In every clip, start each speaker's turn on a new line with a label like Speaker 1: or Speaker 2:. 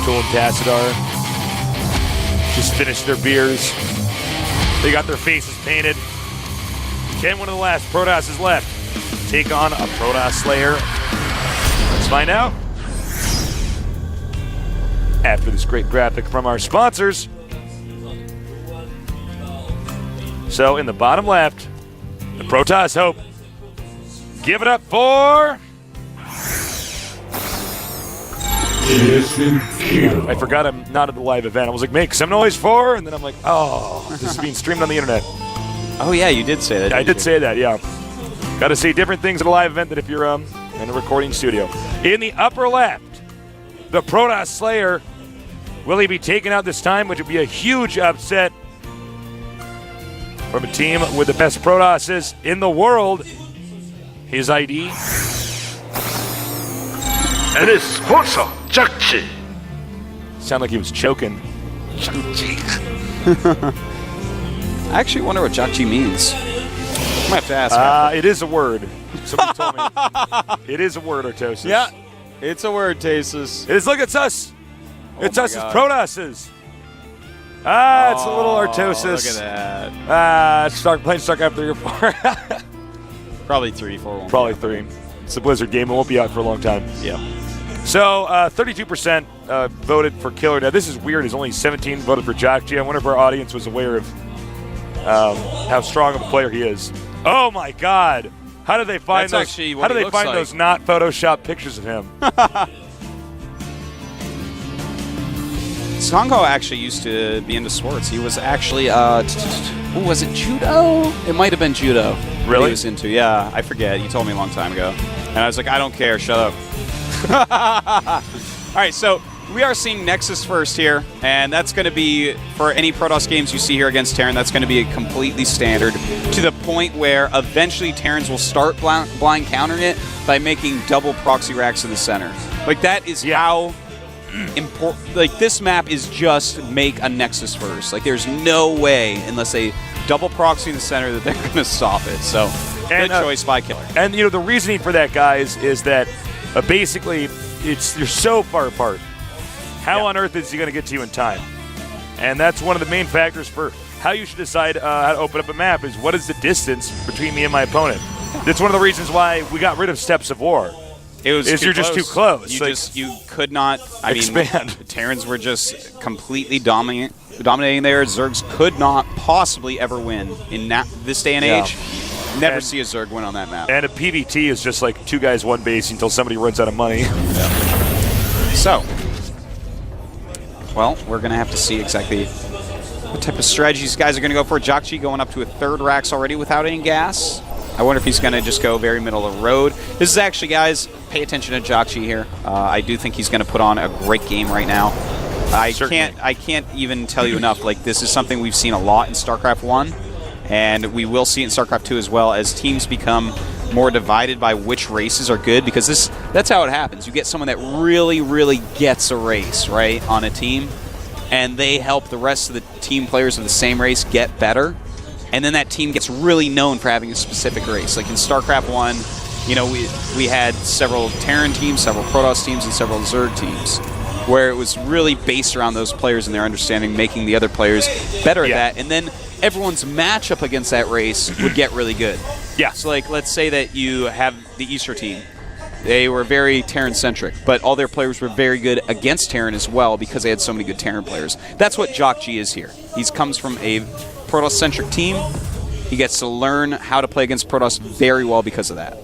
Speaker 1: Barstool and Tassadar just finished their beers. They got their faces painted. Can one of the last Protoss is left take on a Protoss Slayer? Let's find out. After this great graphic from our sponsors. So in the bottom left, the Protoss Hope. Give it up for... I forgot I'm not at the live event. I was like, make some noise for, and then I'm like, oh, this is being streamed on the internet.
Speaker 2: Oh yeah, you did say that.
Speaker 1: I did say that, yeah. Got to say different things at a live event than if you're in a recording studio. In the upper left, the Protoss Slayer. Will he be taken out this time, which would be a huge upset from a team with the best Protosses in the world. His ID.
Speaker 3: And his sponsor, jjakji.
Speaker 1: Sound like he was choking.
Speaker 3: Jjakji.
Speaker 2: I actually wonder what jjakji means. I might have to ask.
Speaker 1: It is a word. Somebody told me. It is a word, Artosis.
Speaker 2: Yeah, it's a word, Tasus.
Speaker 1: It is. Look, it's us.
Speaker 2: Oh
Speaker 1: It's us as
Speaker 2: God.
Speaker 1: Protosses. It's a little Artosis.
Speaker 2: Look at that.
Speaker 1: Playing Starcraft 3 or 4.
Speaker 2: Probably 3, 4.
Speaker 1: Probably 3. It's a Blizzard game. It won't be out for a long time.
Speaker 2: Yeah.
Speaker 1: So 32% voted for Killer. Now, this is weird. It's only 17 voted for jjakji. I wonder if our audience was aware of how strong of a player he is. Oh, my God. How did they find
Speaker 2: That's
Speaker 1: those?
Speaker 2: actually what
Speaker 1: How did
Speaker 2: he
Speaker 1: they
Speaker 2: looks
Speaker 1: find
Speaker 2: like.
Speaker 1: those not Photoshop pictures of him?
Speaker 2: Songo actually used to be into sports. He was actually, was it judo? It might have been judo. that
Speaker 1: Really?
Speaker 2: He was into, yeah. I forget. You told me a long time ago. And I was like, I don't care. Shut up. All right, so we are seeing Nexus first here, and that's going to be, for any Protoss games you see here against Terran, that's going to be a completely standard, to the point where eventually Terrans will start blind countering it by making double proxy racks in the center. Like, that is how important. Like, this map is just make a Nexus first. Like, there's no way, unless they double proxy in the center, that they're going to stop it. So, good choice by Killer.
Speaker 1: And, you know, the reasoning for that, guys, is that basically you're so far apart. How on earth is he going to get to you in time? And that's one of the main factors for how you should decide how to open up a map is what is the distance between me and my opponent. That's one of the reasons why we got rid of Steps of War.
Speaker 2: It was
Speaker 1: you're just too close.
Speaker 2: You could not
Speaker 1: expand.
Speaker 2: The Terrans were just completely dominating there. Zergs could not possibly ever win in this day and age. Never see a Zerg win on that map.
Speaker 1: And a PvT is just like 2 guys, 1 base until somebody runs out of money.
Speaker 2: So, well, we're going to have to see exactly what type of strategies guys are going to go for. jjakji going up to a 3rd racks already without any gas. I wonder if he's going to just go very middle of the road. This is actually, guys, pay attention to jjakji here. I do think he's going to put on a great game right now. I can't even tell you enough. Like, this is something we've seen a lot in StarCraft 1, and we will see it in StarCraft 2 as well, as teams become more divided by which races are good, because that's how it happens. You get someone that really, really gets a race, right, on a team, and they help the rest of the team players of the same race get better, and then that team gets really known for having a specific race. Like in StarCraft 1, you know, we had several Terran teams, several Protoss teams, and several Zerg teams, where it was really based around those players and their understanding, making the other players better at that, and then everyone's matchup against that race would get really good.
Speaker 1: Yeah.
Speaker 2: So, like, let's say that you have the Easter team. They were very Terran-centric, but all their players were very good against Terran as well because they had so many good Terran players. That's what jjakji is here. He comes from a Protoss-centric team. He gets to learn how to play against Protoss very well because of that.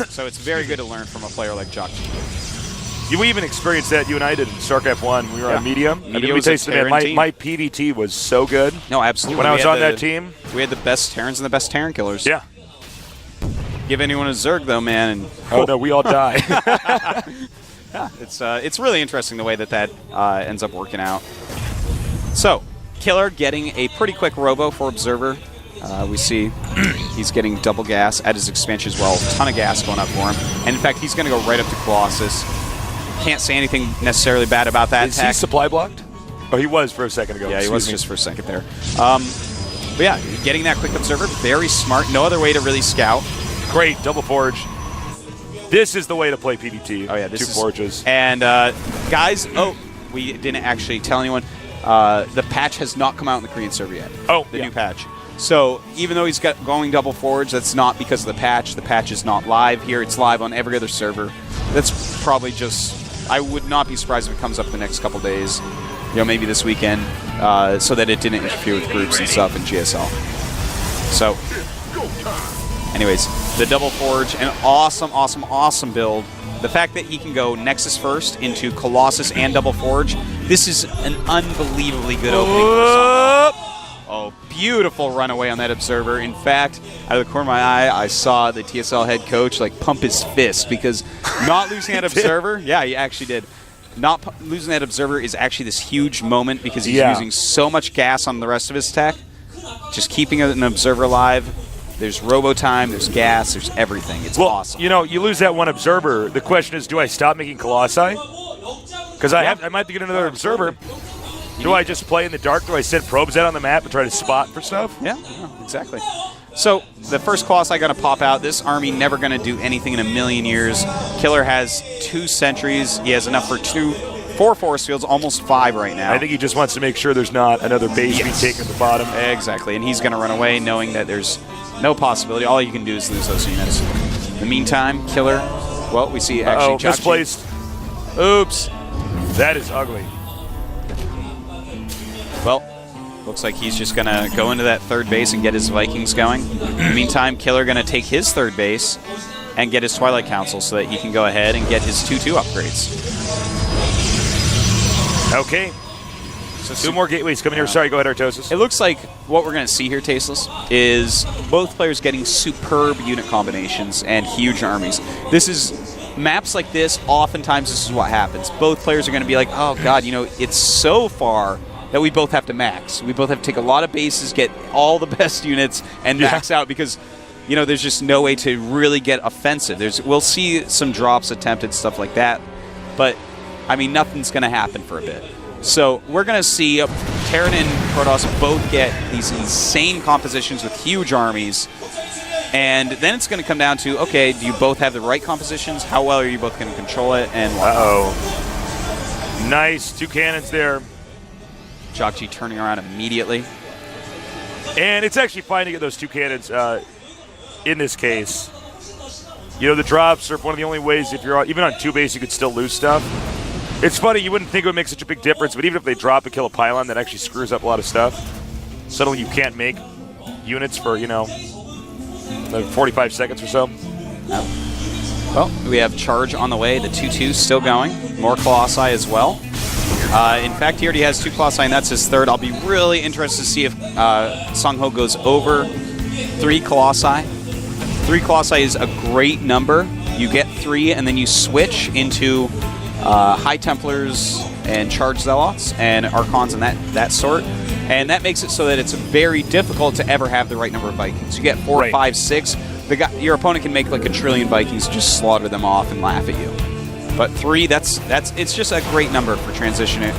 Speaker 2: So it's very good to learn from a player like jjakji.
Speaker 1: We even experienced that, you and I did in StarCraft 1. We were on Medium.
Speaker 2: Medium was a Terran team.
Speaker 1: My PvT was so good.
Speaker 2: No, absolutely.
Speaker 1: When I was on that team.
Speaker 2: We had the best Terrans and the best Terran killers.
Speaker 1: Yeah.
Speaker 2: Give anyone a Zerg, though, man. And,
Speaker 1: oh, no, we all die.
Speaker 2: Yeah, it's really interesting the way that ends up working out. So, Killer getting a pretty quick robo for Observer. We see he's getting double gas at his expansion as well. A ton of gas going up for him. And, in fact, he's going to go right up to Colossus. Can't say anything necessarily bad about that.
Speaker 1: Is he supply blocked? Oh, he was for a second ago.
Speaker 2: Yeah, he was just for a second there. But yeah, getting that quick Observer, very smart. No other way to really scout.
Speaker 1: Great, double forge. This is the way to play PvT.
Speaker 2: Oh, yeah. This
Speaker 1: 2 forges.
Speaker 2: And, guys, we didn't actually tell anyone. The patch has not come out in the Korean server yet.
Speaker 1: Oh,
Speaker 2: the
Speaker 1: yeah.
Speaker 2: new patch. So even though he's going double forge, that's not because of the patch. The patch is not live here. It's live on every other server. That's probably just... I would not be surprised if it comes up in the next couple days. Maybe this weekend, so that it didn't interfere with groups and stuff in GSL. So, anyways, the double forge, an awesome, awesome, awesome build. The fact that he can go Nexus first into Colossus and double forge, this is an unbelievably good opening for Song. Oh, beautiful runaway on that Observer. In fact, out of the corner of my eye, I saw the TSL head coach pump his fist because not losing that Observer, yeah, he actually did. Not losing that Observer is actually this huge moment because he's using so much gas on the rest of his tech. Just keeping an Observer alive. There's robo time, there's gas, there's everything. It's awesome.
Speaker 1: You lose that one Observer. The question is, do I stop making Colossi? Because I might have to get another Observer. Do I just play in the dark? Do I send probes out on the map and try to spot for stuff?
Speaker 2: Yeah, exactly. So the first Colossi going to pop out. This army never going to do anything in a million years. Killer has 2 sentries. He has enough for 4 force fields, almost 5 right now.
Speaker 1: I think he just wants to make sure there's not another base being taken at the bottom.
Speaker 2: Exactly, and he's going to run away knowing that there's no possibility. All you can do is lose those units. In the meantime, Killer, well, we see actually jjakji.
Speaker 1: Misplaced.
Speaker 2: Oops.
Speaker 1: That is ugly.
Speaker 2: Well, looks like he's just going to go into that 3rd base and get his Vikings going. In the meantime, Killer going to take his 3rd base and get his Twilight Council so that he can go ahead and get his 2/2 upgrades.
Speaker 1: Okay. So 2 more gateways coming here. Sorry, go ahead, Artosis.
Speaker 2: It looks like what we're going to see here, Tasteless, is both players getting superb unit combinations and huge armies. This is... Maps like this, oftentimes this is what happens. Both players are going to be like, oh, God, it's so far that we both have to max. We both have to take a lot of bases, get all the best units, and max out because, there's just no way to really get offensive. We'll see some drops attempted, stuff like that, but, nothing's going to happen for a bit. So we're going to see Terran and Protoss both get these insane compositions with huge armies, and then it's going to come down to, okay, do you both have the right compositions? How well are you both going to control it? And
Speaker 1: Nice. 2 cannons there.
Speaker 2: jjakji turning around immediately.
Speaker 1: And it's actually fine to get those 2 cannons in this case. The drops are one of the only ways, if you're even on 2 base, you could still lose stuff. It's funny, you wouldn't think it would make such a big difference, but even if they drop and kill a pylon, that actually screws up a lot of stuff. Suddenly you can't make units for, 45 seconds or so.
Speaker 2: Well, we have charge on the way. The 2/2 still going. More Colossi as well. In fact, he already has 2 Colossi, and that's his 3rd. I'll be really interested to see if Song-Ho goes over 3 Colossi. 3 Colossi is a great number. You get 3, and then you switch into High Templars and Charge Zealots and Archons and that sort. And that makes it so that it's very difficult to ever have the right number of Vikings. You get 4, 5, 6. Your opponent can make like a trillion Vikings, just slaughter them off and laugh at you. But 3, it's just a great number for transitioning.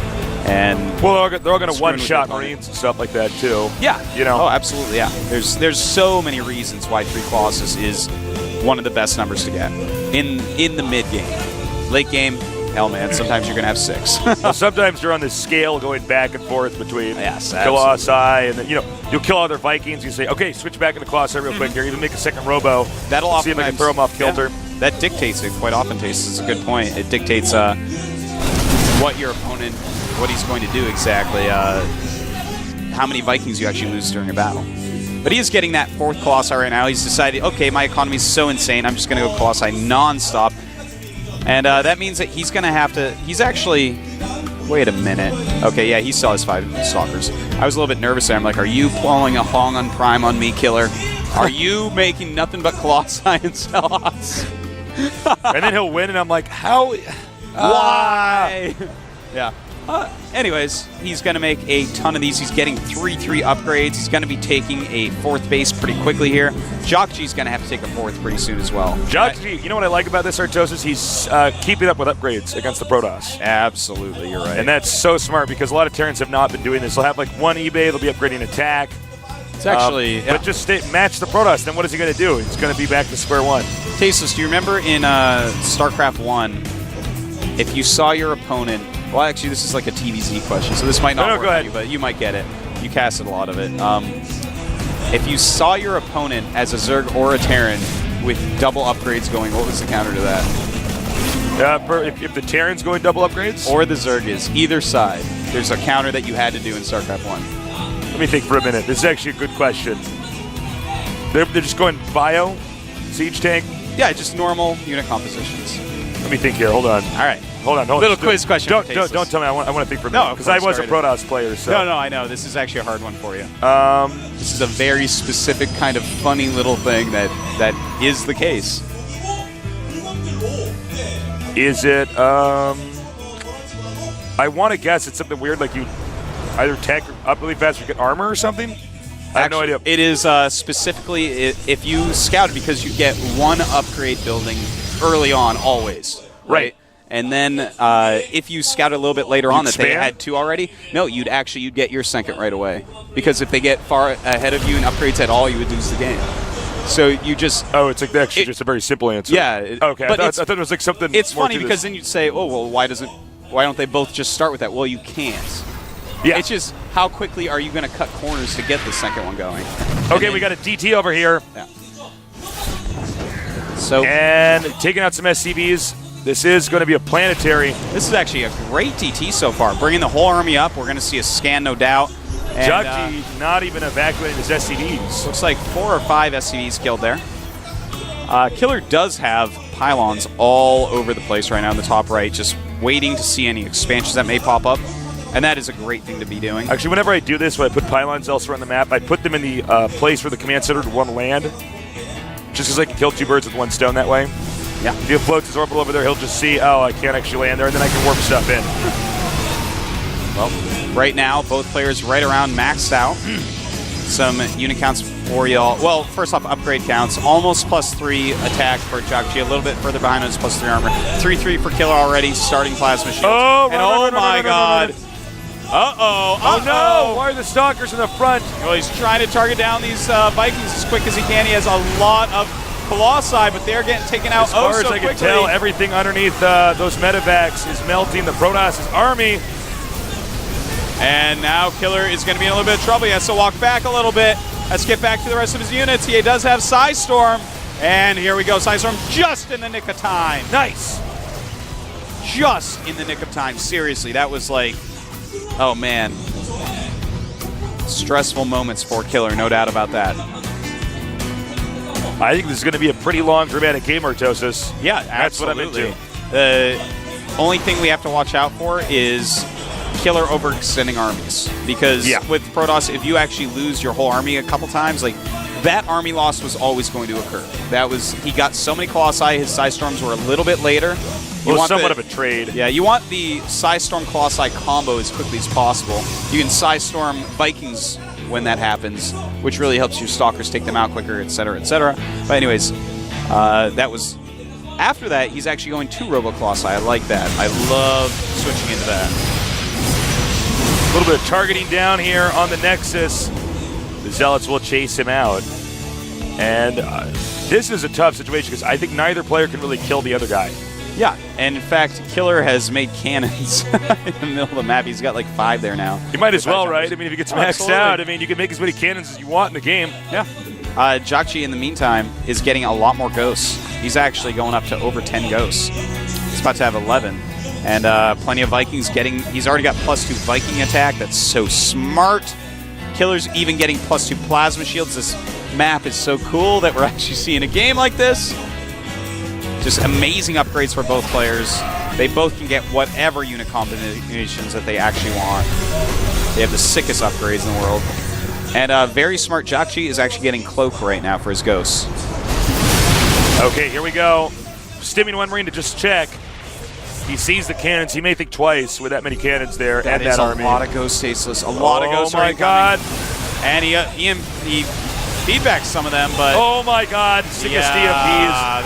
Speaker 2: And
Speaker 1: well, they're all going to one-shot Marines and stuff like that too.
Speaker 2: Yeah. Oh, absolutely. Yeah. There's so many reasons why 3 Colossus is one of the best numbers to get in the mid game. Late game, hell man, sometimes you're going to have 6.
Speaker 1: Well, sometimes you're on this scale going back and forth between
Speaker 2: Colossi
Speaker 1: and then, you'll kill other Vikings. You say, okay, switch back into Colossi real quick here. Even make a second robo.
Speaker 2: That'll
Speaker 1: see if I can throw them off kilter.
Speaker 2: Yeah, that dictates it quite often, Taste. It's a good point. It dictates what your opponent, what he's going to do exactly, how many Vikings you actually lose during a battle. But he is getting that 4th Colossi right now. He's decided, okay, my economy is so insane, I'm just going to go Colossi non-stop. And that means that he's going to have to... He's actually... Wait a minute. Okay, yeah, he still has 5 Stalkers. I was a little bit nervous there. I'm like, are you pulling a Hong on Prime on me, Killer? Are you making nothing but Colossi and Zealots?
Speaker 1: And then he'll win, and I'm like, how?
Speaker 2: Why? Yeah. Anyways, he's going to make a ton of these. He's getting 3/3 upgrades. He's going to be taking a 4th base pretty quickly here. jjakji's going to have to take a 4th pretty soon as well.
Speaker 1: jjakji, you know what I like about this, Artosis? He's keeping up with upgrades against the Protoss.
Speaker 2: Absolutely, you're right.
Speaker 1: And that's so smart because a lot of Terrans have not been doing this. They'll have like 1 eBay, they'll be upgrading attack.
Speaker 2: It's actually...
Speaker 1: But just match the Protoss, then what is he going to do? He's going to be back to square one.
Speaker 2: Tasteless, do you remember in Starcraft 1, if you saw your opponent Well, actually, this is like a TVZ question, so this might not
Speaker 1: No,
Speaker 2: work
Speaker 1: go
Speaker 2: for
Speaker 1: ahead.
Speaker 2: you, but you might get it. You casted a lot of it. If you saw your opponent as a Zerg or a Terran with double upgrades going, what was the counter to that?
Speaker 1: If the Terran's going double upgrades?
Speaker 2: Or the Zerg is, either side. There's a counter that you had to do in StarCraft 1.
Speaker 1: Let me think for a minute. This is actually a good question. They're just going bio, siege tank.
Speaker 2: Yeah, just normal unit compositions.
Speaker 1: Let me think here. Hold on.
Speaker 2: All right.
Speaker 1: Hold on.
Speaker 2: Little quiz question
Speaker 1: Don't
Speaker 2: for Tasteless.
Speaker 1: tell me. I want to think for a
Speaker 2: No,
Speaker 1: minute
Speaker 2: of
Speaker 1: because I
Speaker 2: course,
Speaker 1: was a
Speaker 2: go right
Speaker 1: Protoss player. So.
Speaker 2: No, I know. This is actually a hard one for you.
Speaker 1: This
Speaker 2: is a very specific kind of funny little thing that is the case.
Speaker 1: Is it? I want to guess it's something weird like you either attack up really fast or get armor or something. I have no idea.
Speaker 2: It is specifically if you scouted because you get one upgrade building early on always.
Speaker 1: Right.
Speaker 2: And then if you scout a little bit later on that they
Speaker 1: expand?
Speaker 2: had two already, no, you'd get your second right away. Because if they get far ahead of you in upgrades at all, you would lose the game. So you just...
Speaker 1: Oh, it's like actually just a very simple answer.
Speaker 2: Yeah.
Speaker 1: Okay,
Speaker 2: but
Speaker 1: I thought it was like something
Speaker 2: It's
Speaker 1: more
Speaker 2: funny
Speaker 1: to
Speaker 2: because
Speaker 1: this.
Speaker 2: then you'd say, oh, well, why don't they both just start with that? Well, you can't.
Speaker 1: Yeah.
Speaker 2: It's just how quickly are you going to cut corners to get the second one going?
Speaker 1: Okay, we got a DT over here.
Speaker 2: Yeah. So
Speaker 1: And taking out some SCVs. This is going to be a planetary.
Speaker 2: this is actually a great DT so far. Bringing the whole army up. We're going to see a scan, no doubt. And,
Speaker 1: jjakji not even evacuating his SCVs.
Speaker 2: looks like 4 or 5 SCVs killed there. Killer does have pylons all over the place right now in the top right, just waiting to see any expansions that may pop up. And that is a great thing to be doing.
Speaker 1: Actually, whenever I do this, when I put pylons elsewhere on the map, I put them in the place where the command center would want to land. Just because I can kill 2 birds with 1 stone that way.
Speaker 2: Yeah.
Speaker 1: If he floats his orbital over there, he'll just see, oh, I can't actually land there, and then I can warp stuff in.
Speaker 2: Well, right now, both players right around maxed out. Some unit counts for y'all. Well, first off, upgrade counts. Almost +3 attack for jjakji. A little bit further behind us, +3 armor. 3-3 for Killer already, starting plasma shield.
Speaker 1: Oh,
Speaker 2: and
Speaker 1: run,
Speaker 2: my God.
Speaker 1: run.
Speaker 2: Uh-oh.
Speaker 1: Oh, no! Why are the stalkers in the front?
Speaker 2: Well, he's trying to target down these Vikings as quick as he can. He has a lot of Colossi, but they're getting taken out
Speaker 1: As far as
Speaker 2: so
Speaker 1: I can
Speaker 2: quickly.
Speaker 1: tell, everything underneath those medevacs is melting. The Protoss' army.
Speaker 2: And now Killer is going to be in a little bit of trouble. He has to walk back a little bit. Let's get back to the rest of his units. He does have Psystorm. And here we go. Psystorm just in the nick of time.
Speaker 1: Nice.
Speaker 2: Just in the nick of time. Seriously, that was like, oh man. Stressful moments for Killer, no doubt about that.
Speaker 1: I think this is going to be a pretty long, dramatic game, Artosis.
Speaker 2: Yeah,
Speaker 1: That's what I'm
Speaker 2: absolutely.
Speaker 1: into.
Speaker 2: The only thing we have to watch out for is Killer overextending armies. Because with Protoss, if you actually lose your whole army a couple times, like that army loss was always going to occur. He got so many Colossi, his Psystorms were a little bit later.
Speaker 1: Well, it's somewhat of a trade.
Speaker 2: Yeah, you want the Psystorm Colossi combo as quickly as possible. You can Psystorm Vikings when that happens, which really helps your Stalkers take them out quicker, etc., etc. But anyways, that was... After that, he's actually going 2 Robo Colossi. I like that. I love switching into that.
Speaker 1: A little bit of targeting down here on the Nexus. The Zealots will chase him out. And this is a tough situation because I think neither player can really kill the other guy.
Speaker 2: Yeah, and in fact, Killer has made cannons in the middle of the map. He's got like 5 there now.
Speaker 1: You might as well, right? I mean, if he gets maxed
Speaker 2: absolutely.
Speaker 1: out, I mean, you can make as many cannons as you want in the game.
Speaker 2: Yeah. jjakji, in the meantime, is getting a lot more ghosts. He's actually going up to over 10 ghosts. He's about to have 11. And plenty of Vikings getting... He's already got +2 Viking attack. That's so smart. Killer's even getting +2 plasma shields. This map is so cool that we're actually seeing a game like this. Just amazing upgrades for both players. They both can get whatever unit combinations that they actually want. They have the sickest upgrades in the world. And very smart jjakji is actually getting Cloak right now for his ghosts.
Speaker 1: Okay, here we go. Stimming one Marine to just check. He sees the cannons. He may think twice with that many cannons there and that army.
Speaker 2: A lot of ghosts, Tasteless. A lot of ghosts.
Speaker 1: Oh my God!
Speaker 2: And he feedbacks some of them, but
Speaker 1: Oh my God! Sickest EMPs.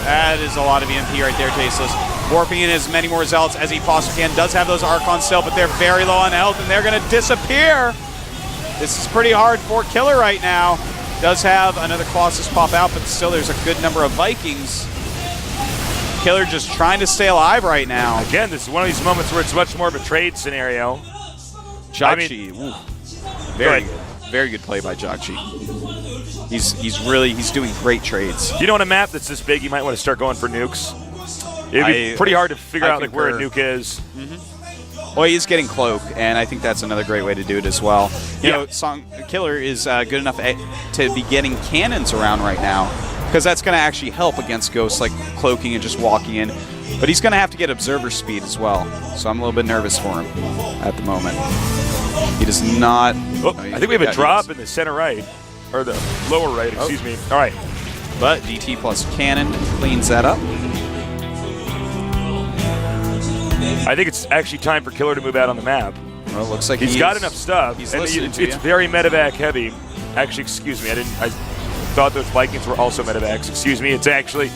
Speaker 2: That is a lot of EMP right there, Tasteless. Warping in as many more Zealots as he possibly can. Does have those Archons still, but they're very low on health, and they're going to disappear. This is pretty hard for Killer right now. Does have another Colossus pop out, but still there's a good number of Vikings. Killer just trying to stay alive right now.
Speaker 1: Again, this is one of these moments where it's much more of a trade scenario.
Speaker 2: jjakji, very good play by jjakji. He's doing great trades.
Speaker 1: You know, on a map that's this big, you might want to start going for nukes. It'd be pretty hard to figure out like where a nuke is.
Speaker 2: Well, he's getting cloak, and I think that's another great way to do it as well. You know, Killer is good enough to be getting cannons around right now, because that's going to actually help against ghosts like cloaking and just walking in. But he's going to have to get observer speed as well, so I'm a little bit nervous for him at the moment. He does not...
Speaker 1: Oh, I think we have a drop in the center right, or the lower right, excuse me. All right.
Speaker 2: But DT plus cannon cleans that up.
Speaker 1: I think it's actually time for Killer to move out on the map.
Speaker 2: Well, it looks like
Speaker 1: he's got enough stuff.
Speaker 2: He's
Speaker 1: and
Speaker 2: listening to
Speaker 1: it's very medevac heavy. Actually, excuse me, I thought those Vikings were also medevacs. Excuse me, it's actually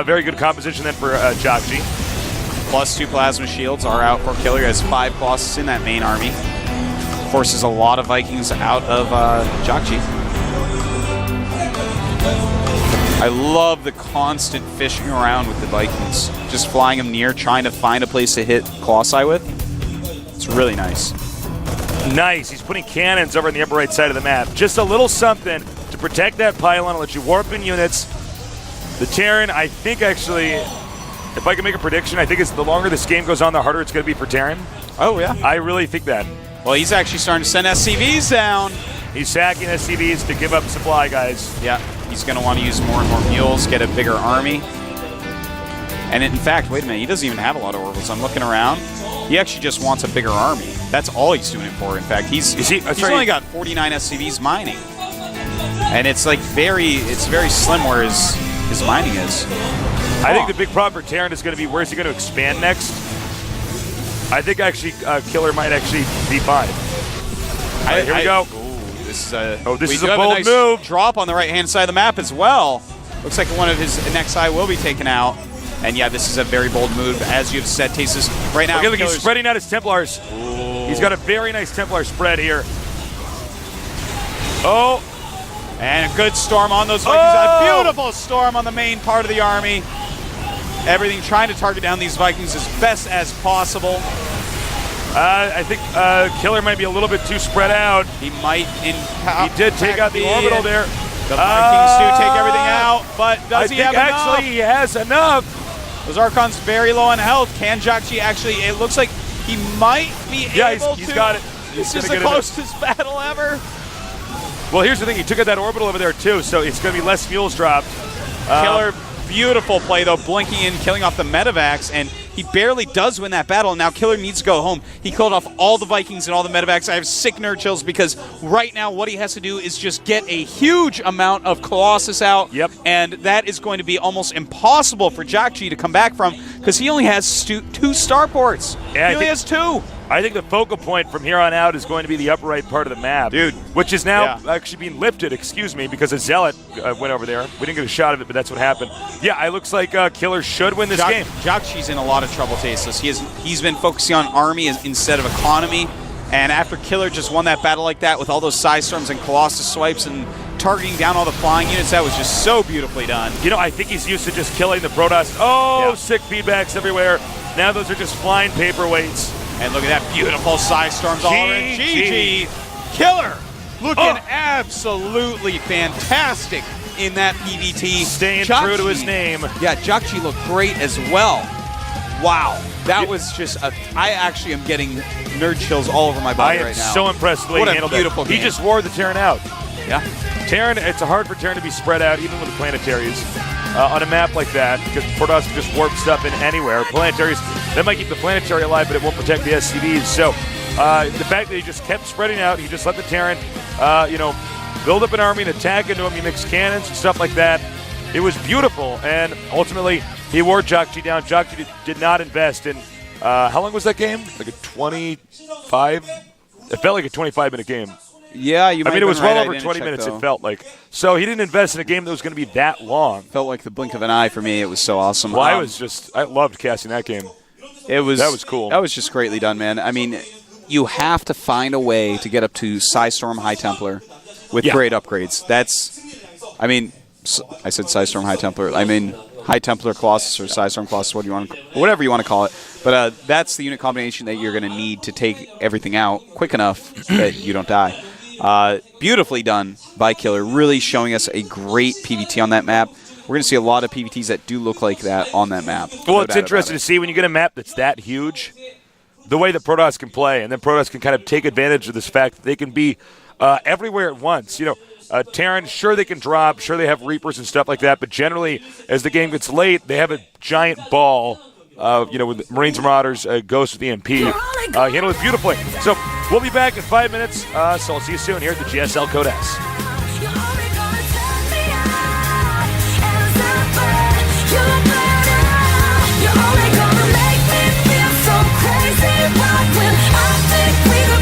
Speaker 1: very good composition then for jjakji.
Speaker 2: +2 plasma shields are out for Killer. He has 5 bosses in that main army. Forces a lot of Vikings out of jjakji. I love the constant fishing around with the Vikings. Just flying them near, trying to find a place to hit Colossi with. It's really nice.
Speaker 1: Nice. He's putting cannons over on the upper right side of the map. Just a little something to protect that pylon and let you warp in units. The Terran, I think actually, if I can make a prediction, I think it's the longer this game goes on, the harder it's going to be for Terran.
Speaker 2: Oh, yeah.
Speaker 1: I really think that.
Speaker 2: Well, he's actually starting to send SCVs down.
Speaker 1: He's sacking SCVs to give up supply, guys.
Speaker 2: Yeah, he's going to want to use more and more mules, get a bigger army. And in fact, wait a minute, he doesn't even have a lot of orbitals. I'm looking around. He actually just wants a bigger army. That's all he's doing it for. In fact, he's only got 49 SCVs mining. And it's like very slim where his mining is.
Speaker 1: I think the big problem for Terran is going to be where's he going to expand next. I think actually Killer might actually be fine. All right, here we go.
Speaker 2: This is a
Speaker 1: bold
Speaker 2: nice
Speaker 1: move.
Speaker 2: Drop on the right-hand side of the map as well. Looks like one of his next eye will be taken out. And yeah, this is a very bold move, as you've said, Tasis. Right now,
Speaker 1: look, he's spreading out his Templars. Ooh. He's got a very nice Templar spread here. Oh.
Speaker 2: And a good storm on those Vikings. A beautiful storm on the main part of the army. Everything trying to target down these Vikings as best as possible.
Speaker 1: I think Killer might be a little bit too spread out.
Speaker 2: He might. He
Speaker 1: did take out the orbital there.
Speaker 2: The Vikings do take everything out, but does he have enough?
Speaker 1: Actually, he has enough.
Speaker 2: Those Archons very low on health. Can jjakji actually? It looks like he might be able to.
Speaker 1: He's got it.
Speaker 2: This is the closest battle ever.
Speaker 1: Well, here's the thing. He took out that orbital over there, too, so it's going to be less fuels dropped.
Speaker 2: Killer, beautiful play, though, blinking in, killing off the medevacs, and he barely does win that battle. Now Killer needs to go home. He killed off all the Vikings and all the medevacs. I have sick nerd chills because right now what he has to do is just get a huge amount of Colossus out.
Speaker 1: Yep.
Speaker 2: And that is going to be almost impossible for jjakji to come back from because he only has 2 starports.
Speaker 1: Yeah,
Speaker 2: he only has 2.
Speaker 1: I think the focal point from here on out is going to be the upper right part of the map.
Speaker 2: Dude.
Speaker 1: Which is now actually being lifted, excuse me, because a Zealot went over there. We didn't get a shot of it, but that's what happened. Yeah, it looks like Killer should win this game.
Speaker 2: jjakji's in a lot of trouble, Tasteless. He's been focusing on army instead of economy. And after Killer just won that battle like that with all those Psystorms and Colossus swipes and targeting down all the flying units, that was just so beautifully done.
Speaker 1: You know, I think he's used to just killing the Protoss. Oh, sick feedbacks everywhere. Now those are just flying paperweights.
Speaker 2: And look at that beautiful Psystorms all around. GG. Killer looking absolutely fantastic in that PVT.
Speaker 1: Staying true to his name.
Speaker 2: Yeah, jjakji looked great as well. Wow. That was just I actually am getting nerd chills all over my body right now.
Speaker 1: I am so impressed with the way he handled
Speaker 2: beautiful
Speaker 1: it.
Speaker 2: game.
Speaker 1: He just wore the Terran out.
Speaker 2: Yeah.
Speaker 1: Terran, it's hard for Terran to be spread out, even with the planetaries. On a map like that, because Protoss can just warp stuff in anywhere. Planetaries, that might keep the planetary alive, but it won't protect the SCVs. So the fact that he just kept spreading out, he just let the Terran, build up an army and attack into him. He mixed cannons and stuff like that. It was beautiful, and ultimately he wore jjakji down. jjakji did not invest in, how long was that game? Like a 25? It felt like a 25-minute game.
Speaker 2: Yeah, you might
Speaker 1: it was
Speaker 2: right.
Speaker 1: well over 20 minutes, it felt like. So he didn't invest in a game that was going to be that long.
Speaker 2: Felt like the blink of an eye for me. It was so awesome.
Speaker 1: Well, I loved casting that game.
Speaker 2: That was
Speaker 1: cool.
Speaker 2: That was just greatly done, man. I mean, you have to find a way to get up to Psystorm High Templar with great upgrades. I said Psystorm High Templar. I mean, High Templar Colossus or Psystorm Colossus, whatever you want to call it. But that's the unit combination that you're going to need to take everything out quick enough that you don't die. Beautifully done by Killer, really showing us a great PvT on that map. We're going to see a lot of PvTs that do look like that on that map.
Speaker 1: Well, it's interesting to see when you get a map that's that huge, the way that Protoss can play, and then Protoss can kind of take advantage of this fact that they can be everywhere at once. Terran, sure they can drop, sure they have Reapers and stuff like that, but generally, as the game gets late, they have a giant ball, with Marines and Marauders, Ghost with EMP. Handle it beautifully. So we'll be back in 5 minutes, so I'll see you soon here at the GSL Code S.